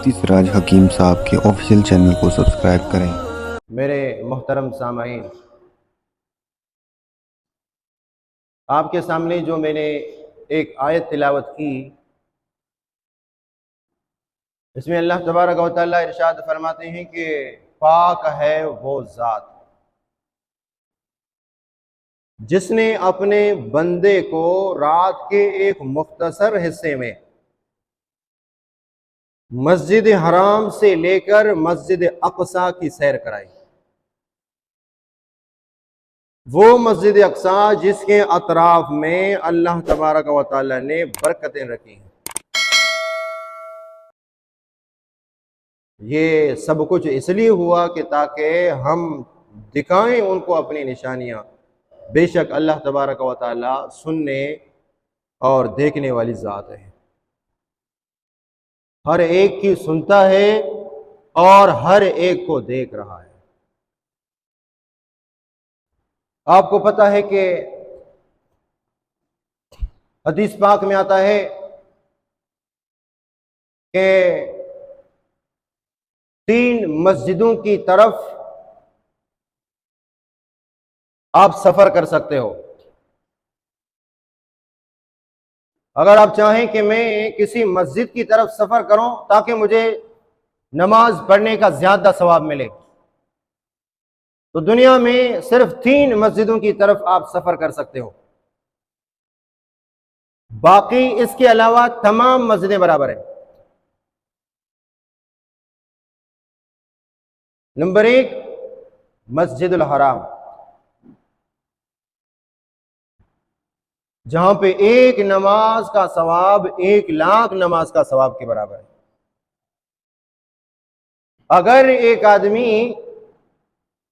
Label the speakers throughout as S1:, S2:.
S1: مفتی سراج حکیم صاحب کے آفیشیل چینل کو سبسکرائب کریں۔
S2: میرے محترم سامعین، آپ کے سامنے جو میں نے ایک آیت تلاوت کی، اس میں اللہ تبارک و تعالیٰ ارشاد فرماتے ہیں کہ پاک ہے وہ ذات جس نے اپنے بندے کو رات کے ایک مختصر حصے میں مسجد حرام سے لے کر مسجد اقصیٰ کی سیر کرائی۔ وہ مسجد اقصیٰ جس کے اطراف میں اللہ تبارک و تعالیٰ نے برکتیں رکھی ہیں۔ یہ سب کچھ اس لیے ہوا کہ تاکہ ہم دکھائیں ان کو اپنی نشانیاں۔ بے شک اللہ تبارک و تعالیٰ سننے اور دیکھنے والی ذات ہے، ہر ایک کی سنتا ہے اور ہر ایک کو دیکھ رہا ہے۔ آپ کو پتہ ہے کہ حدیث پاک میں آتا ہے کہ 3 مسجدوں کی طرف آپ سفر کر سکتے ہو۔ اگر آپ چاہیں کہ میں کسی مسجد کی طرف سفر کروں تاکہ مجھے نماز پڑھنے کا زیادہ ثواب ملے، تو دنیا میں صرف 3 مسجدوں کی طرف آپ سفر کر سکتے ہو، باقی اس کے علاوہ تمام مسجدیں برابر ہیں۔ نمبر 1، مسجد الحرام، جہاں پہ ایک نماز کا ثواب 1,00,000 نماز کا ثواب کے برابر ہے۔ اگر ایک آدمی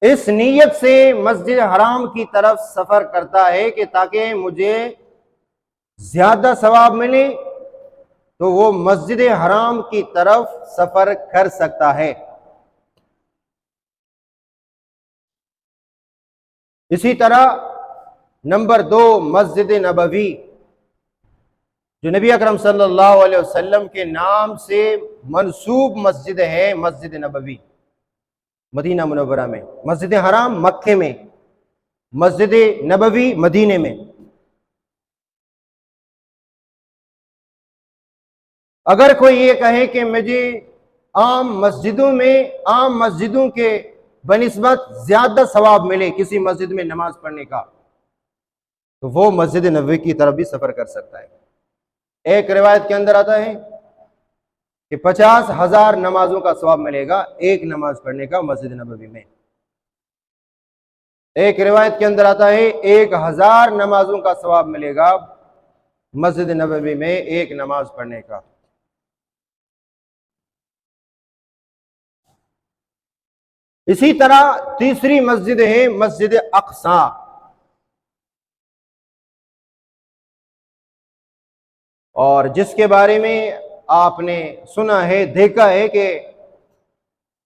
S2: اس نیت سے مسجد حرام کی طرف سفر کرتا ہے کہ تاکہ مجھے زیادہ ثواب ملے، تو وہ مسجد حرام کی طرف سفر کر سکتا ہے۔ اسی طرح نمبر 2، مسجد نبوی، جو نبی اکرم صلی اللہ علیہ وسلم کے نام سے منسوب مسجد ہے، مسجد نبوی مدینہ منورہ میں، مسجد حرام مکے میں، مسجد نبوی مدینے میں۔ اگر کوئی یہ کہے کہ مجھے عام مسجدوں کے بنسبت زیادہ ثواب ملے کسی مسجد میں نماز پڑھنے کا، تو وہ مسجد نبوی کی طرف بھی سفر کر سکتا ہے۔ ایک روایت کے اندر آتا ہے کہ 50,000 نمازوں کا ثواب ملے گا ایک نماز پڑھنے کا مسجد نبوی میں۔ ایک روایت کے اندر آتا ہے 1,000 نمازوں کا ثواب ملے گا مسجد نبوی میں ایک نماز پڑھنے کا۔ اسی طرح تیسری مسجد ہے مسجد اقصیٰ، اور جس کے بارے میں آپ نے سنا ہے، دیکھا ہے کہ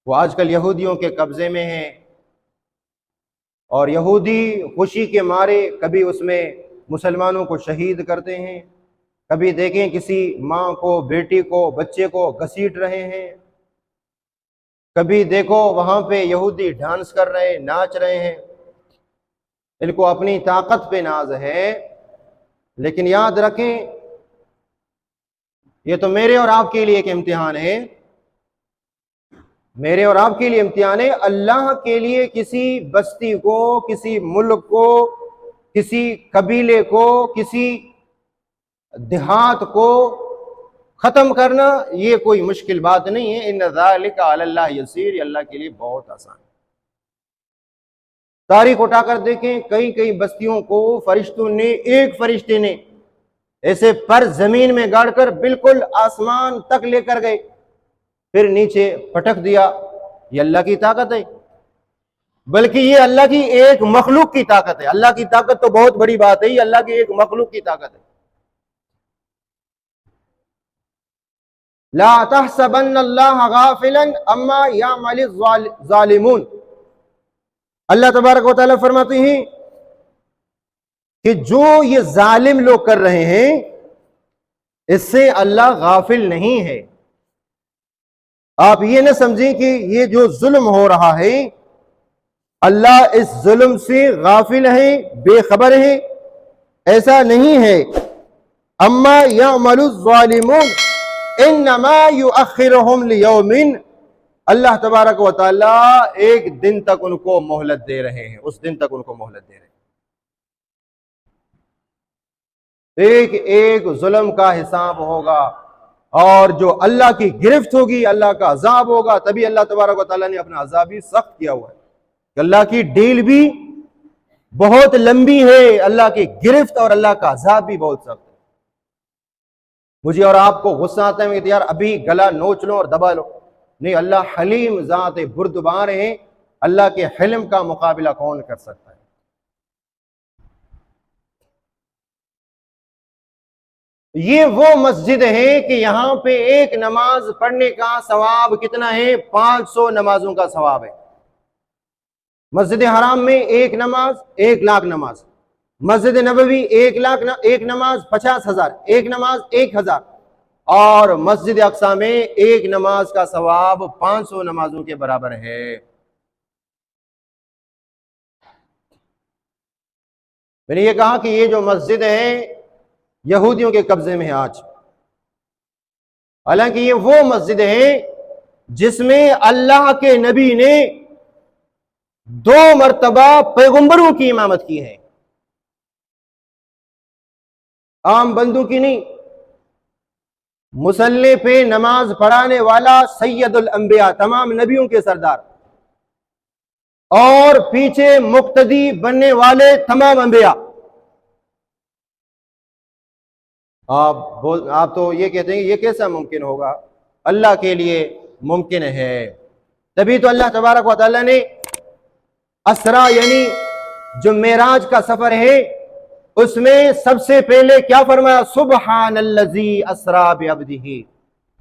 S2: وہ آج کل یہودیوں کے قبضے میں ہیں، اور یہودی خوشی کے مارے کبھی اس میں مسلمانوں کو شہید کرتے ہیں، کبھی دیکھیں کسی ماں کو، بیٹی کو، بچے کو گھسیٹ رہے ہیں، کبھی دیکھو وہاں پہ یہودی ڈانس کر رہے، ناچ رہے ہیں۔ ان کو اپنی طاقت پہ ناز ہے، لیکن یاد رکھیں یہ تو میرے اور آپ کے لیے ایک امتحان ہے، میرے اور آپ کے لیے امتحان ہے۔ اللہ کے لیے کسی بستی کو، کسی ملک کو، کسی قبیلے کو، کسی دیہات کو ختم کرنا یہ کوئی مشکل بات نہیں ہے۔ ان ذالک علی اللہ یسیر، یہ اللہ کے لیے بہت آسان ہے۔ تاریخ اٹھا کر دیکھیں، کئی بستیوں کو فرشتوں نے، ایک فرشتے نے ایسے پر زمین میں گاڑ کر بالکل آسمان تک لے کر گئے، پھر نیچے پٹک دیا۔ یہ اللہ کی طاقت ہے، بلکہ یہ اللہ کی ایک مخلوق کی طاقت ہے۔ اللہ کی طاقت تو بہت بڑی بات ہے، یہ اللہ کی ایک مخلوق کی طاقت ہے۔ لا تحسبن اللہ غافلا اما یعمل الظالمون، اللہ تبارک و تعالیٰ فرماتے ہیں کہ جو یہ ظالم لوگ کر رہے ہیں اس سے اللہ غافل نہیں ہے۔ آپ یہ نہ سمجھیں کہ یہ جو ظلم ہو رہا ہے اللہ اس ظلم سے غافل ہے، بے خبر ہے، ایسا نہیں ہے۔ اما یعمل الظالمون انما یؤخرهم لیوم، اللہ تبارک و تعالی ایک دن تک ان کو مہلت دے رہے ہیں، اس دن تک ان کو مہلت دے رہے ہیں۔ ایک ایک ظلم کا حساب ہوگا، اور جو اللہ کی گرفت ہوگی، اللہ کا عذاب ہوگا، تبھی اللہ تبارک و تعالیٰ نے اپنا عذاب بھی سخت کیا ہوا ہے کہ اللہ کی ڈیل بھی بہت لمبی ہے، اللہ کی گرفت اور اللہ کا عذاب بھی بہت سخت ہے۔ مجھے اور آپ کو غصہ آتا ہے کہ یار ابھی گلا نوچ لو اور دبا لو، نہیں، اللہ حلیم ذات بردبار ہے، اللہ کے حلم کا مقابلہ کون کر سکتا ہے؟ یہ وہ مسجد ہے کہ یہاں پہ ایک نماز پڑھنے کا ثواب کتنا ہے؟ 500 نمازوں کا ثواب ہے۔ مسجد حرام میں ایک نماز 1,00,000 نماز، مسجد نبوی 1,00,000 ایک نماز 50,000، ایک نماز 1,000، اور مسجد اقصی میں ایک نماز کا ثواب 500 نمازوں کے برابر ہے۔ میں نے یہ کہا کہ یہ جو مسجد ہے یہودیوں کے قبضے میں ہے آج، حالانکہ یہ وہ مسجد ہے جس میں اللہ کے نبی نے 2 مرتبہ پیغمبروں کی امامت کی ہے، عام بندوں کی نہیں۔ مصلی پہ نماز پڑھانے والا سید الانبیاء، تمام نبیوں کے سردار، اور پیچھے مقتدی بننے والے تمام انبیاء۔ آپ تو یہ کہتے ہیں یہ کیسا ممکن ہوگا؟ اللہ کے لیے ممکن ہے، تبھی تو اللہ تبارک و تعالیٰ نے اسرا یعنی جو معراج کا سفر ہے اس میں سب سے پہلے کیا فرمایا؟ سبحان الذی اسرا بعبدہ،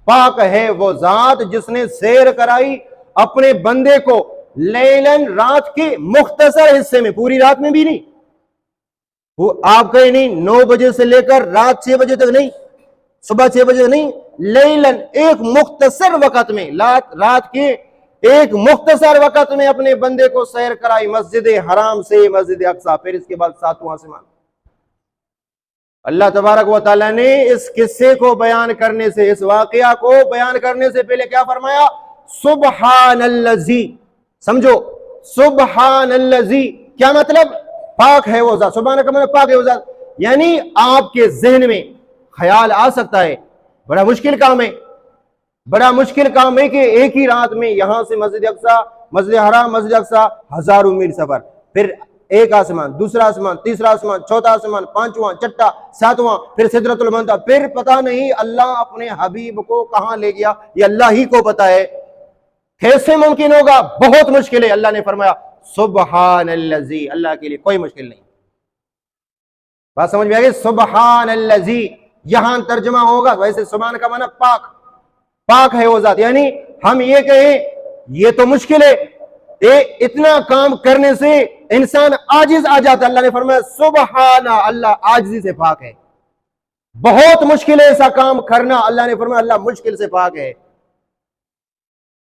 S2: پاک ہے وہ ذات جس نے سیر کرائی اپنے بندے کو لیلن، رات کے مختصر حصے میں، پوری رات میں بھی نہیں، وہ آپ کہیں نہیں 9 بجے سے لے کر رات 6 بجے تک نہیں، صبح 6 بجے تک نہیں، لیلن ایک مختصر وقت میں، رات کے ایک مختصر وقت میں اپنے بندے کو سیر کرائی مسجد حرام سے مسجد اقصی، پھر اس کے بعد 7واں آسمان۔ اللہ تبارک و تعالیٰ نے اس قصے کو بیان کرنے سے، اس واقعہ کو بیان کرنے سے پہلے کیا فرمایا؟ سبحان الذی، سمجھو، سبحان الذی کیا مطلب؟ پاک ہے وہ ذات، سبحان کا مطلب پاک ہے وہ ذات، یعنی آپ کے ذہن میں خیال آ سکتا ہے بڑا مشکل کام ہے، بڑا مشکل کام ہے کہ ایک ہی رات میں یہاں سے مسجد اقصی، مسجد حرام، مسجد اقصی، ہزاروں میل سفر، پھر ایک آسمان، دوسرا آسمان، تیسرا آسمان، چوتھا آسمان، 5واں، چھٹا، 7واں، پھر سدرۃ المنتہا، پھر پتہ نہیں اللہ اپنے حبیب کو کہاں لے گیا، یہ اللہ ہی کو پتہ ہے، کیسے ممکن ہوگا؟ بہت مشکل ہے۔ اللہ نے فرمایا سبحان الذی، اللہ کے لیے کوئی مشکل نہیں۔ بات سمجھ میں آ گئی؟ سبحان الذی یہاں ترجمہ ہوگا، ویسے سبحان کا معنی پاک، پاک ہے وہ ذات، یعنی ہم یہ کہیں یہ تو مشکل ہے، اتنا کام کرنے سے انسان عاجز آ جاتا، اللہ نے فرمایا سبحان، اللہ عاجزی سے پاک ہے، بہت مشکل ہے ایسا کام کرنا، اللہ نے فرمایا اللہ مشکل سے پاک ہے،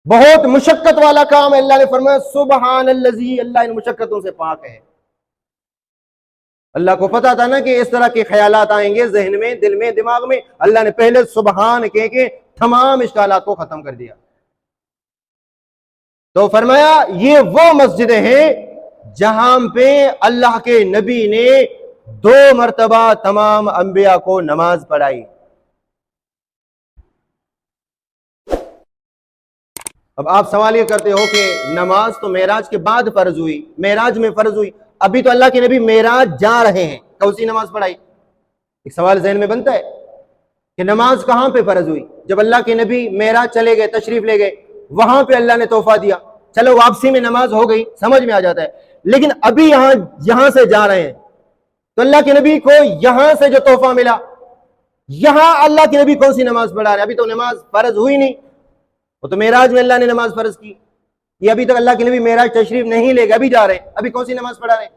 S2: بہت مشقت والا کام ہے، اللہ نے فرمایا سبحان الذی، اللہ ان مشقتوں سے پاک ہے۔ اللہ کو پتا تھا نا کہ اس طرح کے خیالات آئیں گے ذہن میں، دل میں، دماغ میں، اللہ نے پہلے سبحان کہہ کے تمام اشکالات کو ختم کر دیا۔ تو فرمایا یہ وہ مسجد ہے جہاں پہ اللہ کے نبی نے 2 مرتبہ تمام انبیاء کو نماز پڑھائی۔ اب آپ سوال یہ کرتے ہو کہ نماز تو معراج کے بعد فرض ہوئی، معراج میں فرض ہوئی، ابھی تو اللہ کے نبی معراج جا رہے ہیں، کون سی نماز پڑھائی؟ ایک سوال ذہن میں بنتا ہے کہ نماز کہاں پہ فرض ہوئی؟ جب اللہ کے نبی معراج چلے گئے، تشریف لے گئے، وہاں پہ اللہ نے تحفہ دیا، چلو واپسی میں نماز ہو گئی، سمجھ میں آ جاتا ہے، لیکن ابھی یہاں سے جا رہے ہیں تو اللہ کے نبی کو یہاں سے جو تحفہ ملا، یہاں اللہ کے نبی کون سی نماز پڑھا رہے ہیں؟ ابھی تو نماز فرض ہوئی نہیں، وہ تو معراج میں اللہ نے نماز فرض کی، یہ ابھی تک اللہ کے نبی معراج تشریف نہیں لے گئے، ابھی جا رہے ہیں، ابھی کون سی نماز پڑھا رہے ہیں؟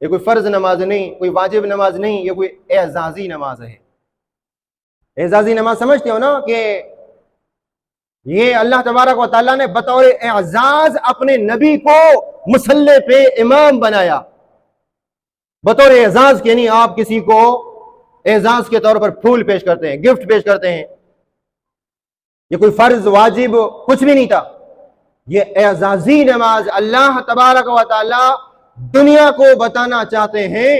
S2: یہ کوئی فرض نماز نہیں، کوئی واجب نماز نہیں، یہ کوئی اعزازی نماز ہے۔ اعزازی نماز سمجھتے ہو نا کہ یہ اللہ تبارک و تعالیٰ نے بطور اعزاز اپنے نبی کو مصلی پہ امام بنایا، بطور اعزاز کے، نہیں آپ کسی کو اعزاز کے طور پر پھول پیش کرتے ہیں، گفٹ پیش کرتے ہیں، یہ کوئی فرض واجب کچھ بھی نہیں تھا، یہ اعزازی نماز اللہ تبارک و تعالیٰ دنیا کو بتانا چاہتے ہیں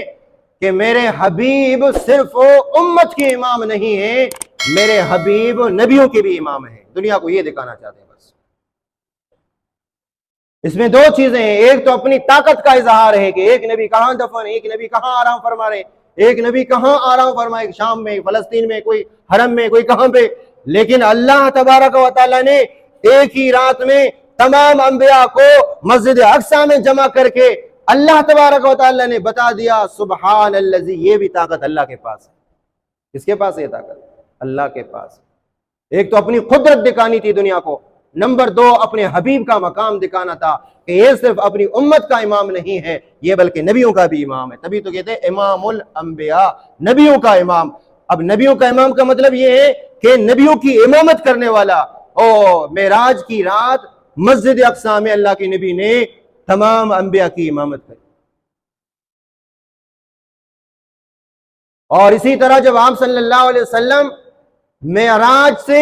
S2: کہ میرے حبیب صرف امت کے امام نہیں ہیں، میرے حبیب نبیوں کے بھی امام ہیں، دنیا کو یہ دکھانا چاہتے ہیں۔ بس اس میں دو چیزیں ہیں، ایک تو اپنی طاقت کا اظہار ہے کہ ایک نبی کہاں دفن، ایک نبی کہاں آرام فرما رہے، ایک نبی کہاں آرام فرمائے، شام میں، فلسطین میں، کوئی حرم میں، کوئی کہاں پہ، لیکن اللہ تبارک و تعالیٰ نے ایک ہی رات میں تمام انبیاء کو مسجد اقصی میں جمع کر کے اللہ تبارک و تعالیٰ نے بتا دیا سبحان الذی، یہ بھی طاقت اللہ کے پاس ہے۔ کس کے پاس ہے یہ طاقت؟ اللہ کے پاس۔ ایک تو اپنی قدرت دکھانی تھی دنیا کو، نمبر دو اپنے حبیب کا مقام دکھانا تھا کہ یہ صرف اپنی امت کا امام نہیں ہے، یہ بلکہ نبیوں کا بھی امام ہے، تبھی تو کہتے ہیں امام الانبیاء، نبیوں کا امام۔ اب نبیوں کا امام کا مطلب یہ ہے کہ نبیوں کی امامت کرنے والا۔ معراج کی رات مسجد اقصی میں اللہ کے نبی نے تمام انبیاء کی امامت کری، اور اسی طرح جب آپ صلی اللہ علیہ وسلم معراج سے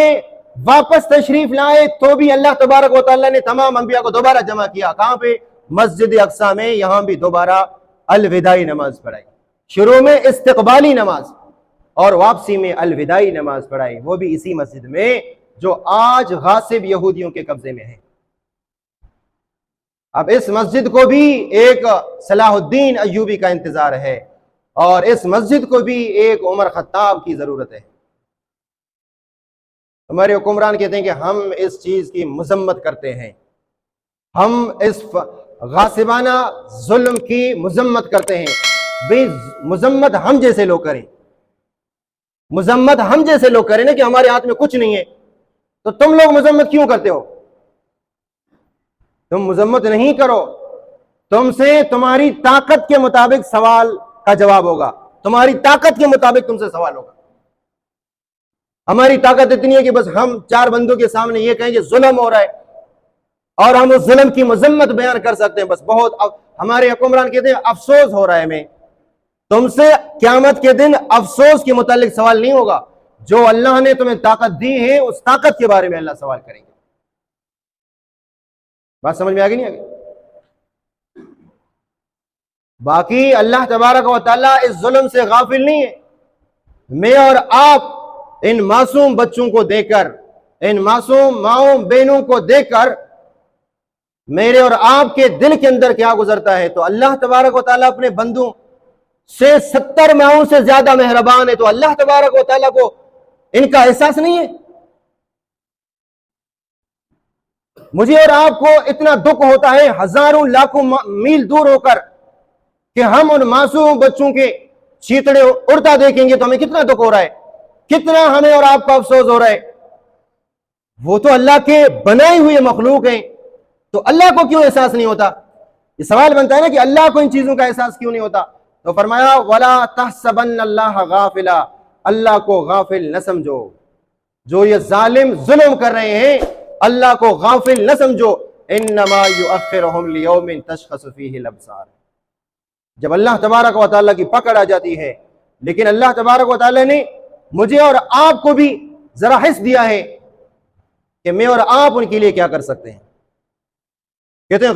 S2: واپس تشریف لائے تو بھی اللہ تبارک و تعالیٰ نے تمام انبیاء کو دوبارہ جمع کیا، کہاں پہ؟ مسجد اقصی میں، یہاں بھی دوبارہ الوداعی نماز پڑھائی، شروع میں استقبالی نماز اور واپسی میں الوداعی نماز پڑھائی، وہ بھی اسی مسجد میں جو آج غاصب یہودیوں کے قبضے میں ہے۔ اب اس مسجد کو بھی ایک صلاح الدین ایوبی کا انتظار ہے، اور اس مسجد کو بھی ایک عمر خطاب کی ضرورت ہے۔ ہمارے حکمران کہتے ہیں کہ ہم اس چیز کی مذمت کرتے ہیں، ہم اس غاصبانہ ظلم کی مذمت کرتے ہیں۔ بھئی مذمت ہم جیسے لوگ کریں، مذمت ہم جیسے لوگ کریں نا کہ ہمارے ہاتھ میں کچھ نہیں ہے، تو تم لوگ مذمت کیوں کرتے ہو؟ تم مذمت نہیں کرو، تم سے تمہاری طاقت کے مطابق سوال کا جواب ہوگا، تمہاری طاقت کے مطابق تم سے سوال ہوگا۔ ہماری طاقت اتنی ہے کہ بس ہم چار بندوں کے سامنے یہ کہیں کہ ظلم ہو رہا ہے اور ہم اس ظلم کی مذمت بیان کر سکتے ہیں، بس بہت ہمارے حکمران کہتے ہیں افسوس ہو رہا ہے ہمیں، تم سے قیامت کے دن افسوس کے متعلق سوال نہیں ہوگا، جو اللہ نے تمہیں طاقت دی ہے اس طاقت کے بارے میں اللہ سوال کریں گے۔ بات سمجھ میں آگئی نہیں آگئی؟ باقی اللہ تبارک و تعالیٰ اس ظلم سے غافل نہیں ہے۔ میں اور آپ ان معصوم بچوں کو دیکھ کر، ان معصوم ماؤں بہنوں کو دیکھ کر میرے اور آپ کے دل کے اندر کیا گزرتا ہے؟ تو اللہ تبارک و تعالیٰ اپنے بندوں سے 70 ماؤں سے زیادہ مہربان ہے، تو اللہ تبارک و تعالیٰ کو ان کا احساس نہیں ہے؟ مجھے اور آپ کو اتنا دکھ ہوتا ہے ہزاروں لاکھوں میل دور ہو کر کہ ہم ان معصوم بچوں کے چیتڑے اڑتا دیکھیں گے تو ہمیں کتنا دکھ ہو رہا ہے، کتنا ہمیں اور آپ کا افسوس ہو رہا ہے۔ وہ تو اللہ کے بنائے ہوئے مخلوق ہیں، تو اللہ کو کیوں احساس نہیں ہوتا؟ یہ سوال بنتا ہے نا کہ اللہ کو ان چیزوں کا احساس کیوں نہیں ہوتا؟ تو فرمایا وَلَا تَحْسَبَنَّ اللَّهَ غَافِلًا، اللہ کو غافل نہ سمجھو، جو یہ ظالم ظلم کر رہے ہیں اللہ کو غافل نہ سمجھو، انما یؤخرہم لیوم تشخص فیہ الابصار۔ جب اللہ تبارک و تعالیٰ کی پکڑ آ جاتی ہے، لیکن اللہ تبارک و تعالیٰ نے مجھے اور آپ کو بھی ذرا حس دیا ہے کہ میں اور آپ ان کے لیے کیا کر سکتے ہیں۔ کہتے ہیں